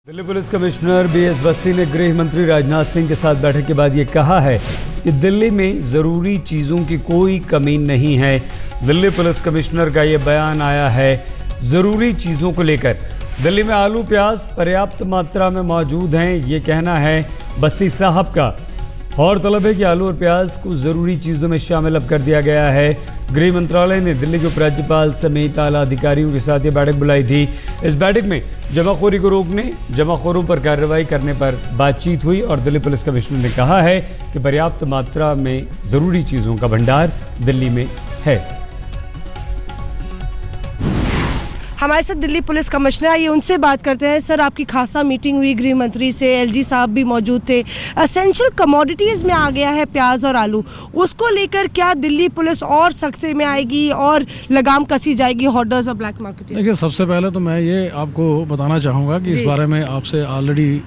Delhi police commissioner BS Bassi ने गृह मंत्री राजनाथ सिंह के साथ बैठक के बाद ये कहा है कि दिल्ली में ज़रूरी चीज़ों की कोई कमी नहीं है। दिल्ली पुलिस कमिश्नर का ये बयान आया है ज़रूरी चीज़ों को लेकर। दिल्ली में आलू प्याज पर्याप्त मात्रा में मौजूद हैं, ये कहना है बस्सी साहब का। और तलब है कि आलू और प्याज को ज़रूरी चीज़ों में शामिल अब कर दिया गया है। गृह मंत्रालय ने दिल्ली के उपराज्यपाल समेत आला अधिकारियों के साथ ये बैठक बुलाई थी। इस बैठक में जमाखोरी को रोकने, जमाखोरों पर कार्रवाई करने पर बातचीत हुई और दिल्ली पुलिस कमिश्नर ने कहा है कि पर्याप्त मात्रा में ज़रूरी चीज़ों का भंडार दिल्ली में है। हमारे साथ दिल्ली पुलिस कमिश्नर, आइए उनसे बात करते हैं। सर, आपकी खासा मीटिंग हुई गृह मंत्री से, एलजी साहब भी मौजूद थे। एसेंशियल कमोडिटीज़ में आ गया है प्याज और आलू, उसको लेकर क्या दिल्ली पुलिस और सख्ती में आएगी और लगाम कसी जाएगी होर्डर्स और ब्लैक मार्केट? देखिए, सबसे पहले तो मैं ये आपको बताना चाहूँगा कि इस बारे में आपसे ऑलरेडी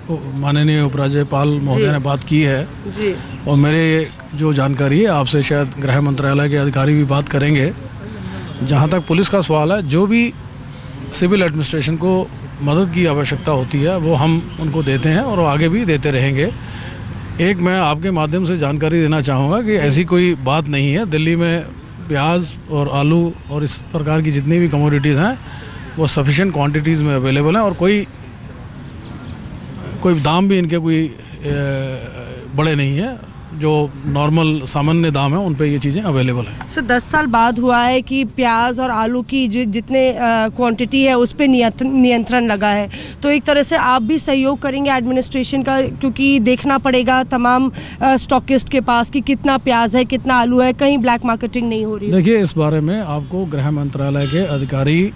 माननीय उपराज्यपाल महोदय ने बात की है जी। और मेरे जो जानकारी है आपसे शायद गृह मंत्रालय के अधिकारी भी बात करेंगे। जहाँ तक पुलिस का सवाल है, जो भी सिविल एडमिनिस्ट्रेशन को मदद की आवश्यकता होती है वो हम उनको देते हैं और आगे भी देते रहेंगे। एक मैं आपके माध्यम से जानकारी देना चाहूँगा कि ऐसी कोई बात नहीं है। दिल्ली में प्याज और आलू और इस प्रकार की जितनी भी कमोडिटीज़ हैं वो सफिशिएंट क्वांटिटीज़ में अवेलेबल हैं और कोई दाम भी इनके कोई बड़े नहीं है। जो नॉर्मल सामान्य दाम है उन पे ये चीज़ें अवेलेबल हैं। सर, 10 साल बाद हुआ है कि प्याज और आलू की जितने क्वांटिटी है उस पे नियंत्रण लगा है, तो एक तरह से आप भी सहयोग करेंगे एडमिनिस्ट्रेशन का, क्योंकि देखना पड़ेगा तमाम स्टॉकिस्ट के पास कि कितना प्याज है, कितना आलू है, कहीं ब्लैक मार्केटिंग नहीं हो रही। देखिए, इस बारे में आपको गृह मंत्रालय के अधिकारी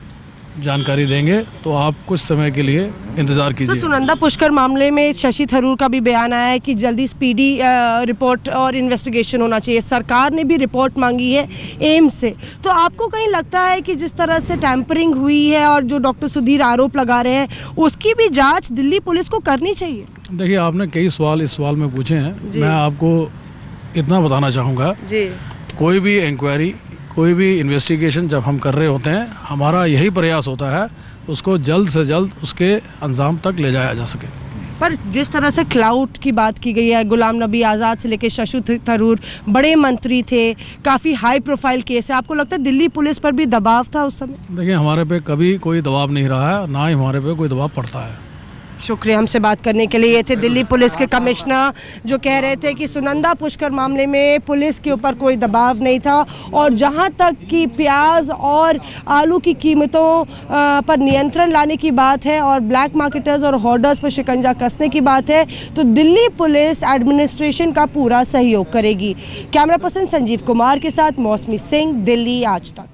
जानकारी देंगे, तो आप कुछ समय के लिए इंतजार कीजिए। सुनंदा पुष्कर मामले में शशि थरूर का भी बयान आया है कि जल्दी स्पीडी रिपोर्ट और इन्वेस्टिगेशन होना चाहिए। सरकार ने भी रिपोर्ट मांगी है एम्स से, तो आपको कहीं लगता है कि जिस तरह से टैंपरिंग हुई है और जो डॉक्टर सुधीर आरोप लगा रहे हैं उसकी भी जांच दिल्ली पुलिस को करनी चाहिए? देखिए, आपने कई सवाल इस सवाल में पूछे हैं। मैं आपको इतना बताना चाहूँगा, कोई भी इंक्वायरी, कोई भी इन्वेस्टिगेशन जब हम कर रहे होते हैं, हमारा यही प्रयास होता है उसको जल्द से जल्द उसके अंजाम तक ले जाया जा सके। पर जिस तरह से क्लाउड की बात की गई है, गुलाम नबी आज़ाद से लेकर शशि थरूर बड़े मंत्री थे, काफ़ी हाई प्रोफाइल केस है, आपको लगता है दिल्ली पुलिस पर भी दबाव था उस समय? देखिए, हमारे पे कभी कोई दबाव नहीं रहा है, ना ही हमारे पे कोई दबाव पड़ता है। शुक्रिया हमसे बात करने के लिए। ये थे दिल्ली पुलिस के कमिश्नर जो कह रहे थे कि सुनंदा पुष्कर मामले में पुलिस के ऊपर कोई दबाव नहीं था, और जहां तक कि प्याज और आलू की कीमतों पर नियंत्रण लाने की बात है और ब्लैक मार्केटर्स और होर्डर्स पर शिकंजा कसने की बात है, तो दिल्ली पुलिस एडमिनिस्ट्रेशन का पूरा सहयोग करेगी। कैमरा पर्सन संजीव कुमार के साथ मौसमी सिंह, दिल्ली आज तक।